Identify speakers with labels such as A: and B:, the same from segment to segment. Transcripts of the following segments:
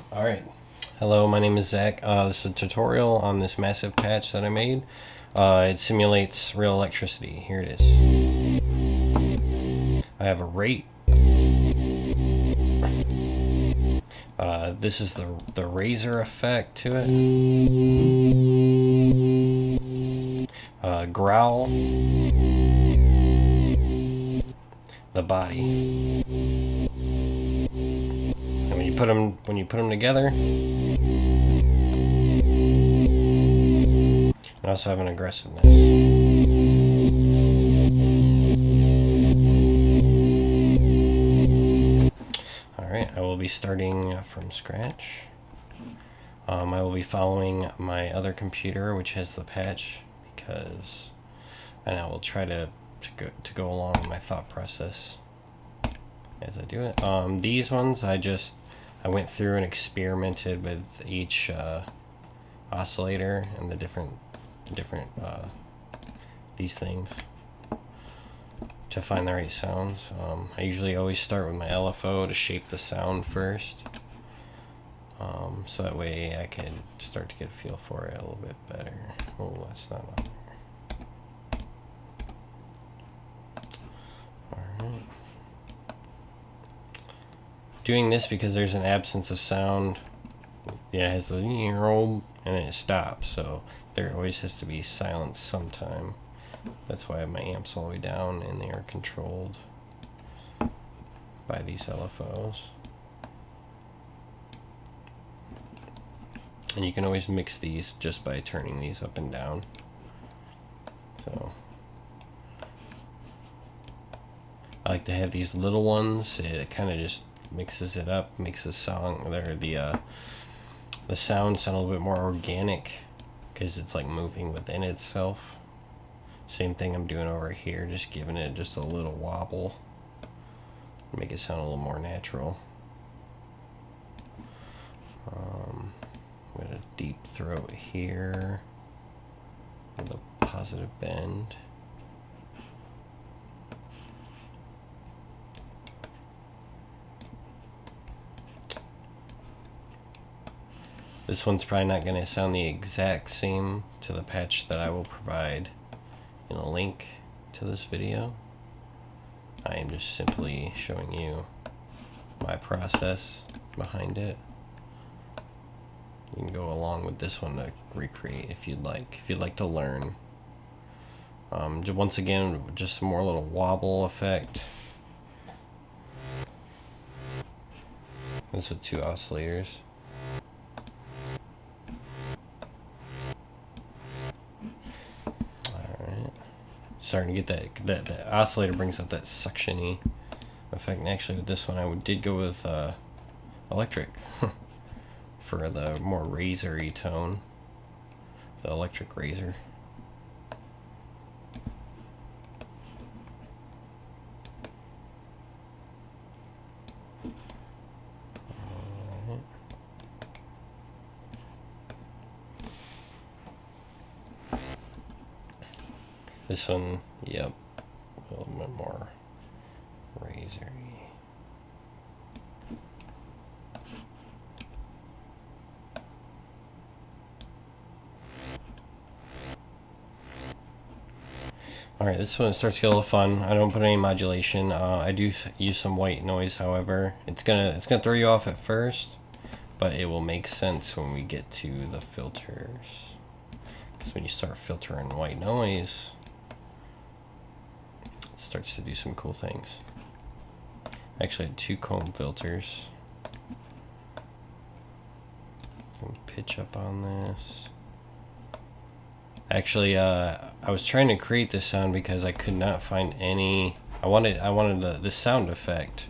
A: Alright, hello, my name is Zach. This is a tutorial on this massive patch that I made. It simulates real electricity. Here it is. I have a rate. This is the Razer effect to it. Growl. The body. And when you put them together, I also have an aggressiveness. Alright, I will be starting from scratch. I will be following my other computer, which has the patch, and I will try to go along with my thought process as I do it. These ones, I went through and experimented with each oscillator and the different these things to find the right sounds. I usually always start with my LFO to shape the sound first, so that way I can start to get a feel for it a little bit better. Oh, that's not on there. Alright. Doing this because there's an absence of sound. Yeah, it has the and it stops, so there always has to be silence sometime. That's why I have my amps all the way down and they are controlled by these LFOs. And you can always mix these just by turning these up and down. So I like to have these little ones. It kind of just mixes it up, makes the song or the sound sound a little bit more organic because it's like moving within itself. Same thing I'm doing over here, just giving it just a little wobble, make it sound a little more natural. With a deep throat here, with a positive bend. This one's probably not going to sound the exact same to the patch that I will provide in a link to this video. I am just simply showing you my process behind it. You can go along with this one to recreate if you'd like to learn. Once again, just some more little wobble effect. This with two oscillators. Starting to get that oscillator brings out that suction-y effect. And actually with this one I did go with electric for the more Razer-y tone, the electric Razer. This one, yep, a little bit more Razer-y. Alright, this one starts to get a little fun. I don't put any modulation. I do use some white noise, however. It's gonna throw you off at first, but it will make sense when we get to the filters. Because when you start filtering white noise, starts to do some cool things. I actually had two comb filters. Pitch up on this. Actually, I was trying to create this sound because I could not find any. I wanted the sound effect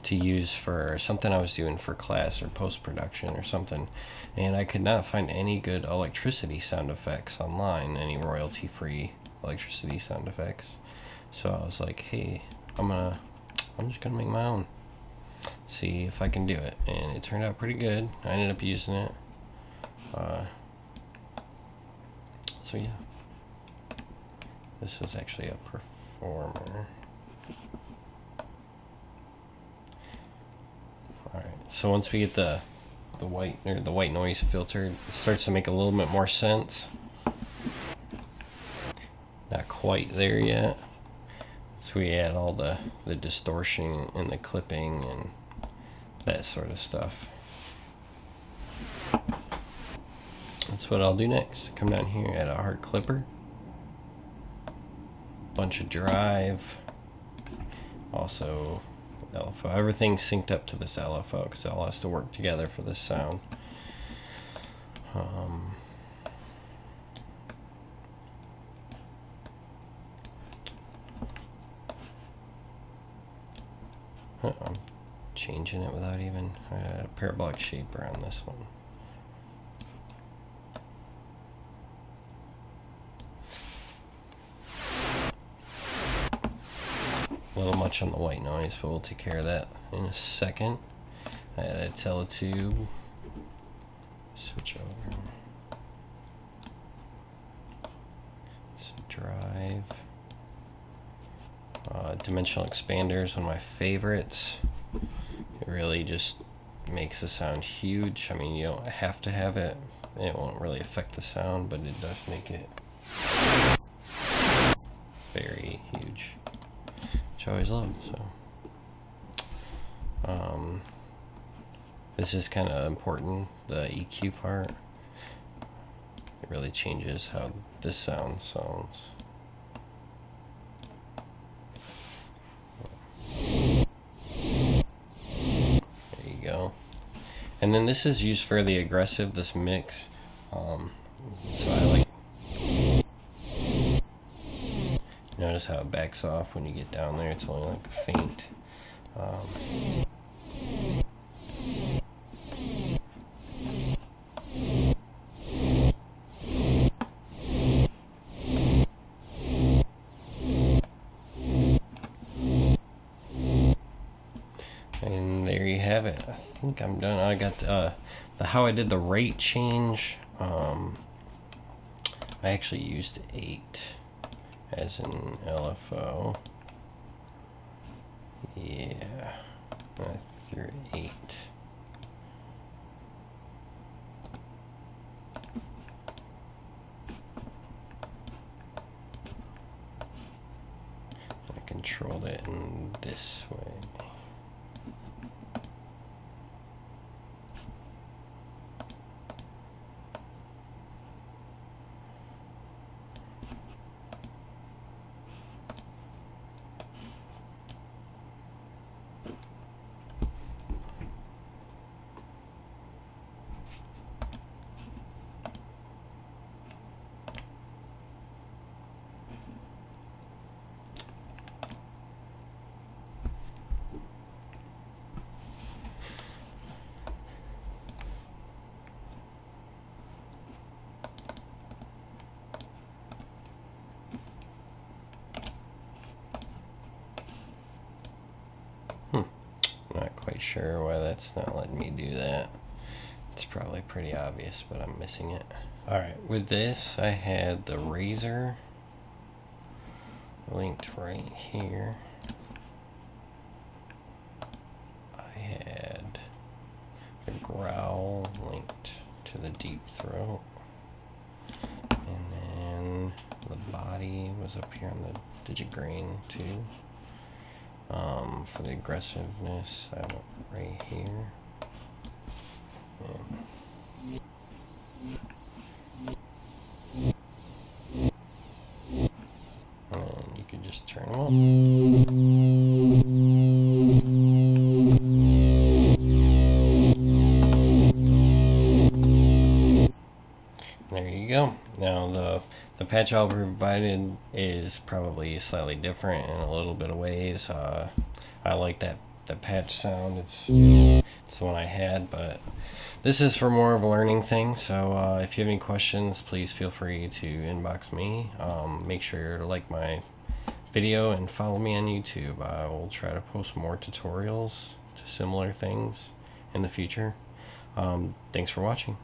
A: to use for something I was doing for class or post-production or something, and I could not find any good electricity sound effects online, any royalty-free electricity sound effects. So I was like, hey, I'm just gonna make my own, see if I can do it, and it turned out pretty good. I ended up using it. So yeah, this is actually a performer. Alright, so once we get the the white noise filter, it starts to make a little bit more sense. Not quite there yet. So we add all the distortion and the clipping and that sort of stuff. That's what I'll do next. Come down here, add a hard clipper, bunch of drive, also LFO. Everything's synced up to this LFO because it all has to work together for this sound. I'm changing it without even a parabolic shaper on this one. A little much on the white noise, but we'll take care of that in a second. I add a teletube. Switch over. Some drive. Dimensional expander is one of my favorites. It really just makes the sound huge. I mean, you don't have to have it. It won't really affect the sound, but it does make it very huge, which I always love. So, this is kind of important, the EQ part. It really changes how this sounds. And then this is used fairly aggressive, this mix. So I like, notice how it backs off when you get down there. It's only like a faint. And there you have it. I think I'm done. I got how I did the rate change. I actually used 8 as an LFO. Yeah, I threw 8. I controlled it in this way. Not quite sure why that's not letting me do that. It's probably pretty obvious, but I'm missing it. Alright, with this I had the Razor linked right here. I had the Growl linked to the Deep Throat. And then the body was up here on the Digigrain too. For the aggressiveness, I went right here. And you can just turn them on. There you go. Now the patch I'll provided is probably slightly different in a little bit of ways. I like the patch sound. It's the one I had, but this is for more of a learning thing. So if you have any questions, please feel free to inbox me. Make sure to like my video and follow me on YouTube. I will try to post more tutorials to similar things in the future. Thanks for watching.